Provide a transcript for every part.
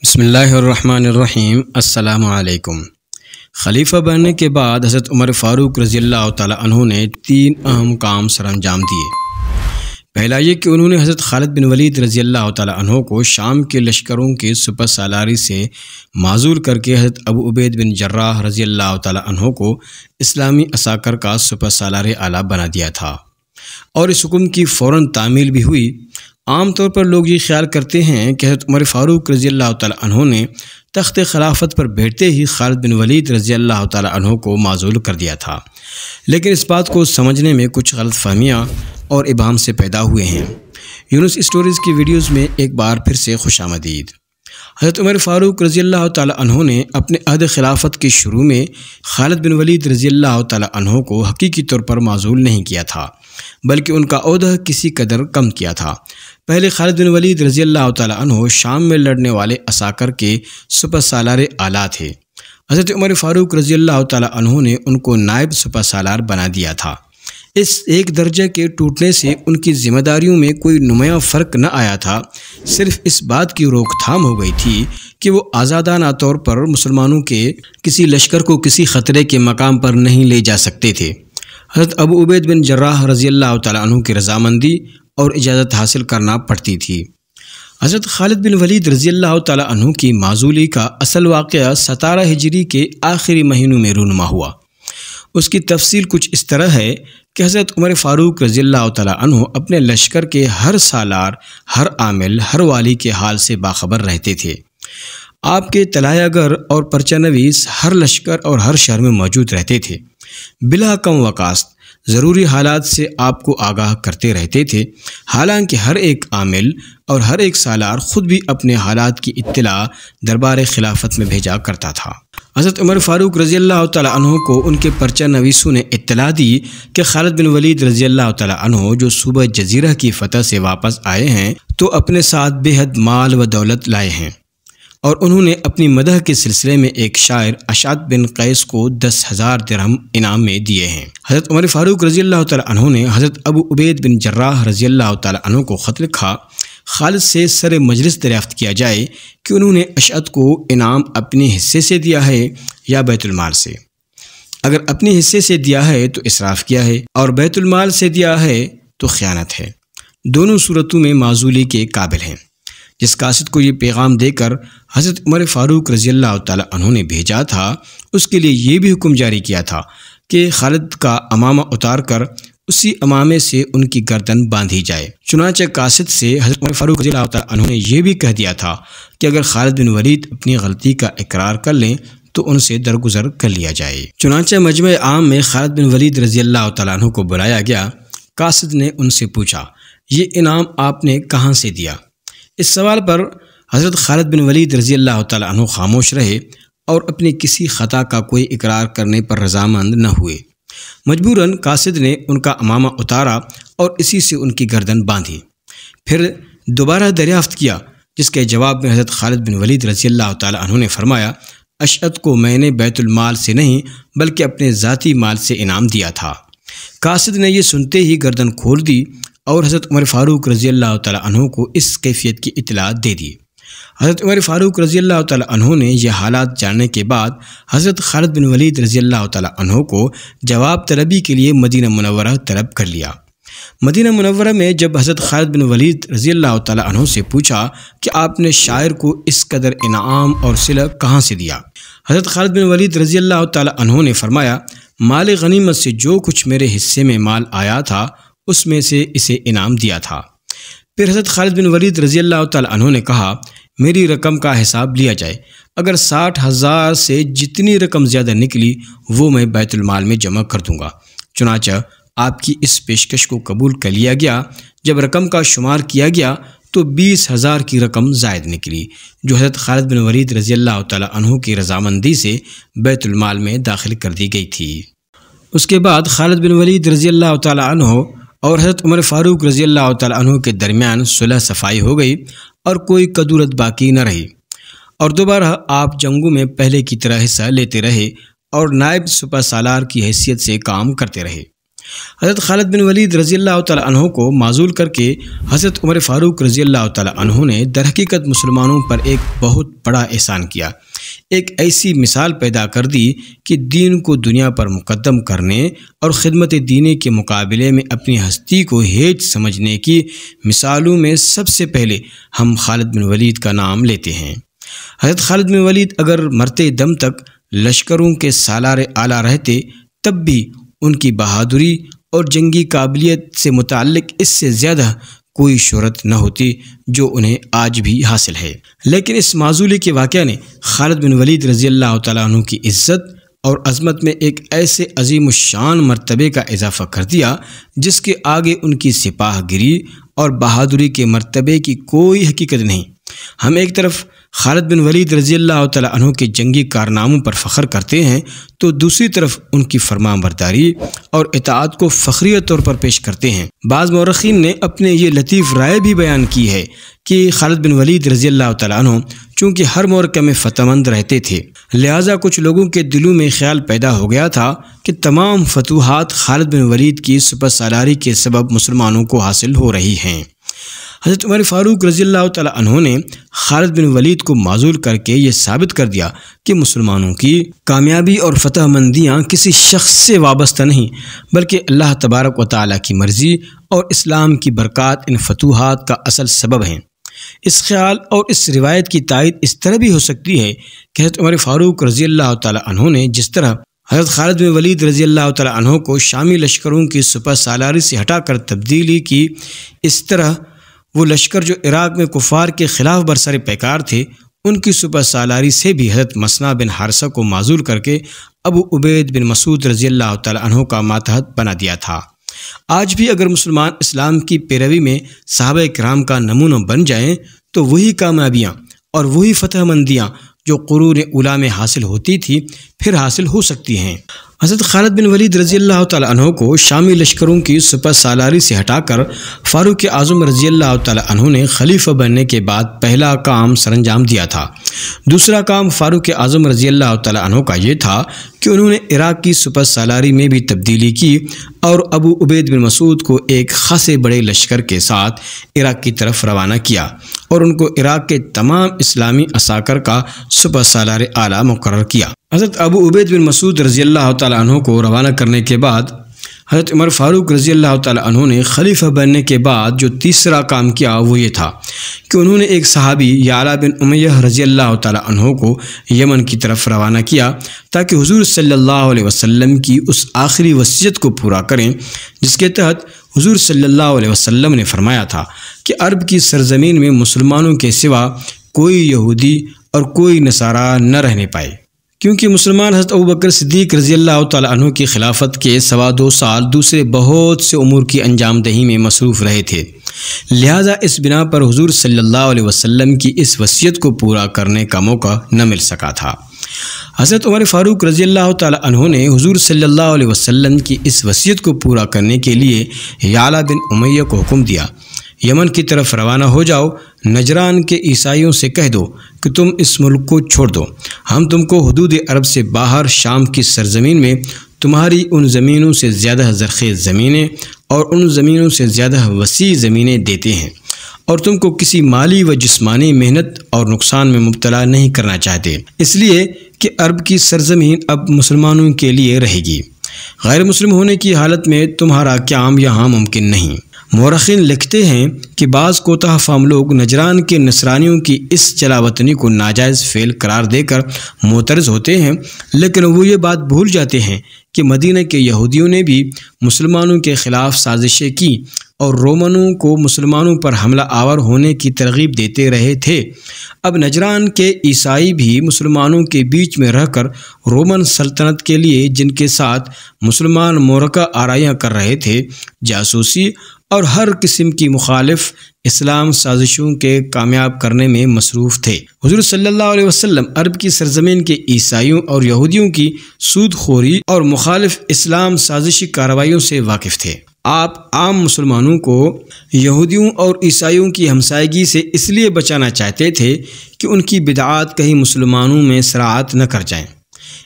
بسم اللہ الرحمن الرحیم۔ السلام علیکم۔ خلیفہ بننے کے بعد حضرت عمر فاروق رضی اللہ تعالی عنہ نے 3 اہم کام سر انجام دیے۔ پہلا یہ کہ انہوں نے حضرت خالد بن ولید رضی اللہ تعالی عنہ کو شام کے لشکروں کے سپہ سالاری سے معزول کر کے حضرت ابو عبید بن جراح رضی اللہ تعالی عنہ کو اسلامی عساکر کا سپہ سالار اعلیٰ بنا دیا تھا، اور اس حکم کی فوراً تعمیل بھی ہوئی۔ عام طور پر لوگ یہ خیال کرتے ہیں کہ حضرت عمر فاروق رضی اللہ تعالی عنہ نے تخت خلافت پر بیٹھتے ہی خالد بن ولید رضی اللہ تعالی عنہ کو معزول کر دیا تھا، لیکن اس بات کو سمجھنے میں کچھ غلط فہمیاں اور ابہام سے پیدا ہوئے ہیں۔ یونس اسٹوریز کی ویڈیوز میں ایک بار پھر سے خوش آمدید۔ حضرت عمر فاروق رضی اللہ تعالی عنہ نے اپنے عہد خلافت کے شروع میں خالد بن ولید رضی اللہ تعالی عنہ کو حقیقی طور پر معزول نہیں کیا تھا، بلکہ ان کا عہدہ کسی قدر کم کیا تھا۔ پہلے خالد بن ولید رضی اللہ تعالی عنہ شام میں لڑنے والے عساکر کے سپہ سالار اعلیٰ تھے۔ حضرت عمر فاروق رضی اللہ تعالی عنہ نے ان کو نائب سپہ سالار بنا دیا تھا۔ اس ایک درجے کے ٹوٹنے سے ان کی ذمہ داریوں میں کوئی نمایاں فرق نہ آیا تھا، صرف اس بات کی روک تھام ہو گئی تھی کہ وہ آزادانہ طور پر مسلمانوں کے کسی لشکر کو کسی خطرے کے مقام پر نہیں لے جا سکتے تھے۔ حضرت ابو عبید بن جراح رضی اللہ تعالی عنہ کی رضامندی اور اجازت حاصل کرنا پڑتی تھی۔ حضرت خالد بن ولید رضی اللہ تعالی عنہ کی معزولی کا اصل واقعہ 17 ہجری کے آخری مہینوں میں رونما ہوا۔ اس کی تفصیل کچھ اس طرح ہے کہ حضرت عمر فاروق رضی اللہ تعالی عنہ اپنے لشکر کے ہر سالار، ہر عامل، ہر والی کے حال سے باخبر رہتے تھے۔ آپ کے طلایہ گر اور پرچہ نویس ہر لشکر اور ہر شہر میں موجود رہتے تھے، بلا کم وقاصد ضروری حالات سے آپ کو آگاہ کرتے رہتے تھے، حالانکہ ہر ایک عامل اور ہر ایک سالار خود بھی اپنے حالات کی اطلاع دربار خلافت میں بھیجا کرتا تھا۔ حضرت عمر فاروق رضی اللہ تعالی عنہ کو ان کے پرچہ نویسوں نے اطلاع دی کہ خالد بن ولید رضی اللہ تعالی عنہ جو صوبہ جزیرہ کی فتح سے واپس آئے ہیں تو اپنے ساتھ بے حد مال و دولت لائے ہیں، اور انہوں نے اپنی مدح کے سلسلے میں ایک شاعر اشعث بن قیس کو 10,000 درہم انعام میں دیے ہیں۔ حضرت عمر فاروق رضی اللہ تعالی عنہ نے حضرت ابو عبید بن جراح رضی اللہ تعالی عنہ کو خط لکھا، خالد سے سر مجلس دریافت کیا جائے کہ انہوں نے اشعث کو انعام اپنے حصے سے دیا ہے یا بیت المال سے۔ اگر اپنے حصے سے دیا ہے تو اسراف کیا ہے، اور بیت المال سے دیا ہے تو خیانت ہے۔ دونوں صورتوں میں معزولی کے قابل ہیں۔ جس قاصد کو یہ پیغام دے کر حضرت عمر فاروق رضی اللہ تعالی عنہ نے بھیجا تھا، اس کے لیے یہ بھی حکم جاری کیا تھا کہ خالد کا امامہ اتار کر اسی امامے سے ان کی گردن باندھی جائے۔ چنانچہ قاصد سے حضرت عمر فاروق رضی اللہ تعالی عنہ نے یہ بھی کہہ دیا تھا کہ اگر خالد بن ولید اپنی غلطی کا اقرار کر لیں تو ان سے درگزر کر لیا جائے۔ چنانچہ مجمع عام میں خالد بن ولید رضی اللہ تعالی عنہ کو بلایا گیا۔ قاصد نے ان سے پوچھا، یہ انعام آپ نے کہاں سے دیا؟ اس سوال پر حضرت خالد بن ولید رضی اللہ تعالی عنہ خاموش رہے اور اپنی کسی خطا کا کوئی اقرار کرنے پر رضامند نہ ہوئے۔ مجبوراً قاصد نے ان کا امامہ اتارا اور اسی سے ان کی گردن باندھی۔ پھر دوبارہ دریافت کیا، جس کے جواب میں حضرت خالد بن ولید رضی اللہ تعالی عنہ نے فرمایا، اشعث کو میں نے بیت المال سے نہیں بلکہ اپنے ذاتی مال سے انعام دیا تھا۔ قاصد نے یہ سنتے ہی گردن کھول دی اور حضرت عمر فاروق رضی اللہ تعالی عنہ کو اس کیفیت کی اطلاع دے دی۔ حضرت عمر فاروق رضی اللہ تعالی عنہ نے یہ حالات جاننے کے بعد حضرت خالد بن ولید رضی اللہ تعالی عنہ کو جواب طلبی کے لیے مدینہ منورہ طلب کر لیا۔ مدینہ منورہ میں جب حضرت خالد بن ولید رضی اللہ تعالی عنہ سے پوچھا کہ آپ نے شاعر کو اس قدر انعام اور صلہ کہاں سے دیا، حضرت خالد بن ولید رضی اللہ تعالی عنہ نے فرمایا، مال غنیمت سے جو کچھ میرے حصے میں مال آیا تھا اس میں سے اسے انعام دیا تھا۔ پھر حضرت خالد بن ولید رضی اللہ تعالی عنہ نے کہا، میری رقم کا حساب لیا جائے، اگر 60,000 سے جتنی رقم زیادہ نکلی وہ میں بیت المال میں جمع کر دوں گا۔ چنانچہ آپ کی اس پیشکش کو قبول کر لیا گیا۔ جب رقم کا شمار کیا گیا تو 20,000 کی رقم زائد نکلی، جو حضرت خالد بن ولید رضی اللہ تعالی عنہ کی رضامندی سے بیت المال میں داخل کر دی گئی تھی۔ اس کے بعد خالد بن ولید رضی اللہ تعالی عنہ اور حضرت عمر فاروق رضی اللہ تعالی عنہ کے درمیان صلح صفائی ہو گئی اور کوئی کدورت باقی نہ رہی، اور دوبارہ آپ جنگوں میں پہلے کی طرح حصہ لیتے رہے اور نائب سپہ سالار کی حیثیت سے کام کرتے رہے۔ حضرت خالد بن ولید رضی اللہ تعالیٰ عنہ کو معزول کر کے حضرت عمر فاروق رضی اللہ تعالیٰ عنہ نے در حقیقت مسلمانوں پر ایک بہت بڑا احسان کیا، ایک ایسی مثال پیدا کر دی کہ دین کو دنیا پر مقدم کرنے اور خدمت دینی کے مقابلے میں اپنی ہستی کو ہیچ سمجھنے کی مثالوں میں سب سے پہلے ہم خالد بن ولید کا نام لیتے ہیں۔ حضرت خالد بن ولید اگر مرتے دم تک لشکروں کے سالار اعلیٰ رہتے تب بھی ان کی بہادری اور جنگی قابلیت سے متعلق اس سے زیادہ کوئی شہرت نہ ہوتی جو انہیں آج بھی حاصل ہے، لیکن اس معزولی کے واقعہ نے خالد بن ولید رضی اللہ تعالیٰ عنہ کی عزت اور عظمت میں ایک ایسے عظیم الشان مرتبے کا اضافہ کر دیا جس کے آگے ان کی سپاہ گری اور بہادری کے مرتبے کی کوئی حقیقت نہیں۔ ہم ایک طرف خالد بن ولید رضی اللہ تعالیٰ عنہ کے جنگی کارناموں پر فخر کرتے ہیں تو دوسری طرف ان کی فرمان برداری اور اطاعت کو فخریہ طور پر پیش کرتے ہیں۔ بعض مورخین نے اپنے یہ لطیف رائے بھی بیان کی ہے کہ خالد بن ولید رضی اللہ تعالیٰ عنہ چونکہ ہر معرکہ میں فتح مند رہتے تھے، لہٰذا کچھ لوگوں کے دلوں میں خیال پیدا ہو گیا تھا کہ تمام فتوحات خالد بن ولید کی سپہ سالاری کے سبب مسلمانوں کو حاصل ہو رہی ہیں۔ حضرت عمر فاروق رضی اللہ تعالیٰ عنہ نے خالد بن ولید کو معزول کر کے یہ ثابت کر دیا کہ مسلمانوں کی کامیابی اور فتح مندیاں کسی شخص سے وابستہ نہیں بلکہ اللہ تبارک و تعالیٰ کی مرضی اور اسلام کی برکات ان فتوحات کا اصل سبب ہیں۔ اس خیال اور اس روایت کی تائید اس طرح بھی ہو سکتی ہے کہ حضرت عمر فاروق رضی اللہ تعالیٰ عنہ نے جس طرح حضرت خالد بن ولید رضی اللہ تعالیٰ عنہ کو شامی لشکروں کی سپہ سالاری سے ہٹا کر تبدیلی کی، اس طرح وہ لشکر جو عراق میں کفار کے خلاف برسر پیکار تھے ان کی سپہ سالاری سے بھی حضرت مسنہ بن حارثہ کو معزول کر کے ابو عبید بن مسعود رضی اللہ تعالیٰ عنہ کا ماتحت بنا دیا تھا۔ آج بھی اگر مسلمان اسلام کی پیروی میں صحابہ کرام کا نمونہ بن جائیں تو وہی کامیابیاں اور وہی فتح مندیاں جو قرون اولیٰ میں حاصل ہوتی تھی پھر حاصل ہو سکتی ہیں۔ حضرت خالد بن ولید رضی اللہ تعالیٰ عنہ کو شامی لشکروں کی سپہ سالاری سے ہٹا کر فاروق اعظم رضی اللہ تعالیٰ عنہ نے خلیفہ بننے کے بعد پہلا کام سر انجام دیا تھا۔ دوسرا کام فاروق اعظم رضی اللہ تعالیٰ عنہ کا یہ تھا کہ انہوں نے عراق کی سپہ سالاری میں بھی تبدیلی کی اور ابو عبید بن مسعود کو ایک خاصے بڑے لشکر کے ساتھ عراق کی طرف روانہ کیا اور ان کو عراق کے تمام اسلامی عساکر کا سپہ سالار اعلیٰ مقرر کیا۔ حضرت ابو عبید بن مسعود رضی اللہ تعالیٰ عنہ کو روانہ کرنے کے بعد حضرت عمر فاروق رضی اللہ تعالیٰ عنہ نے خلیفہ بننے کے بعد جو تیسرا کام کیا وہ یہ تھا کہ انہوں نے ایک صحابی یعلا بن امیہ رضی اللہ تعالیٰ عنہ کو یمن کی طرف روانہ کیا تاکہ حضور صلی اللہ علیہ وسلم کی اس آخری وصیت کو پورا کریں جس کے تحت حضور صلی اللہ علیہ وسلم نے فرمایا تھا کہ عرب کی سرزمین میں مسلمانوں کے سوا کوئی یہودی اور کوئی نصارہ نہ رہنے پائے، کیونکہ مسلمان حضرت ابوبکر صدیق رضی اللہ تعالیٰ عنہ کی خلافت کے 2.25 سال دوسرے بہت سے امور کی انجام دہی میں مصروف رہے تھے، لہٰذا اس بنا پر حضور صلی اللہ علیہ وسلم کی اس وصیت کو پورا کرنے کا موقع نہ مل سکا تھا۔ حضرت عمر فاروق رضی اللہ تعالیٰ عنہ نے حضور صلی اللہ علیہ وسلم کی اس وصیت کو پورا کرنے کے لیے یعلا بن امیہ کو حکم دیا، یمن کی طرف روانہ ہو جاؤ، نجران کے عیسائیوں سے کہہ دو کہ تم اس ملک کو چھوڑ دو، ہم تم کو حدود عرب سے باہر شام کی سرزمین میں تمہاری ان زمینوں سے زیادہ زرخیز زمینیں اور ان زمینوں سے زیادہ وسیع زمینیں دیتے ہیں، اور تم کو کسی مالی و جسمانی محنت اور نقصان میں مبتلا نہیں کرنا چاہتے، اس لیے کہ عرب کی سرزمین اب مسلمانوں کے لیے رہے گی، غیر مسلم ہونے کی حالت میں تمہارا قیام یہاں ممکن نہیں۔ مورخین لکھتے ہیں کہ بعض کوتاہ فہم لوگ نجران کے نصرانیوں کی اس جلاوطنی کو ناجائز فعل قرار دے کر معترض ہوتے ہیں، لیکن وہ یہ بات بھول جاتے ہیں کہ مدینہ کے یہودیوں نے بھی مسلمانوں کے خلاف سازشیں کی اور رومنوں کو مسلمانوں پر حملہ آور ہونے کی ترغیب دیتے رہے تھے۔ اب نجران کے عیسائی بھی مسلمانوں کے بیچ میں رہ کر رومن سلطنت کے لیے جن کے ساتھ مسلمان معرکہ آرائیاں کر رہے تھے، جاسوسی اور ہر قسم کی مخالف اسلام سازشوں کے کامیاب کرنے میں مصروف تھے۔ حضور صلی اللہ علیہ وسلم عرب کی سرزمین کے عیسائیوں اور یہودیوں کی سود خوری اور مخالف اسلام سازشی کارروائیوں سے واقف تھے۔ آپ عام مسلمانوں کو یہودیوں اور عیسائیوں کی ہمسائیگی سے اس لیے بچانا چاہتے تھے کہ ان کی بدعات کہیں مسلمانوں میں سراعت نہ کر جائیں،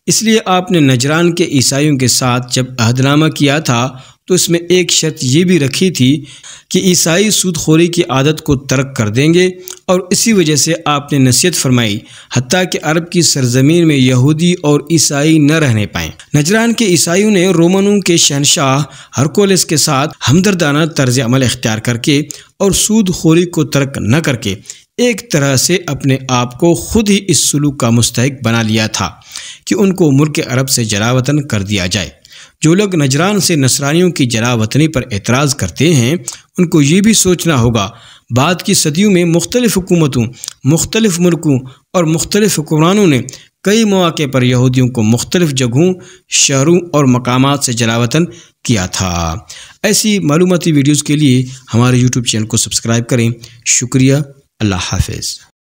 اس لیے آپ نے نجران کے عیسائیوں کے ساتھ جب عہد نامہ کیا تھا تو اس میں ایک شرط یہ بھی رکھی تھی کہ عیسائی سود خوری کی عادت کو ترک کر دیں گے، اور اسی وجہ سے آپ نے نصیحت فرمائی حتیٰ کہ عرب کی سرزمین میں یہودی اور عیسائی نہ رہنے پائیں۔ نجران کے عیسائیوں نے رومنوں کے شہنشاہ ہرکولس کے ساتھ ہمدردانہ طرز عمل اختیار کر کے اور سود خوری کو ترک نہ کر کے ایک طرح سے اپنے آپ کو خود ہی اس سلوک کا مستحق بنا لیا تھا کہ ان کو ملک عرب سے جلاوطن کر دیا جائے۔ جو لوگ نجران سے نصرانیوں کی جلاوطنی پر اعتراض کرتے ہیں ان کو یہ بھی سوچنا ہوگا بعد کی صدیوں میں مختلف حکومتوں، مختلف ملکوں اور مختلف حکمرانوں نے کئی مواقع پر یہودیوں کو مختلف جگہوں، شہروں اور مقامات سے جلاوطن کیا تھا۔ ایسی معلوماتی ویڈیوز کے لیے ہمارے یوٹیوب چینل کو سبسکرائب کریں۔ شکریہ۔ اللہ حافظ۔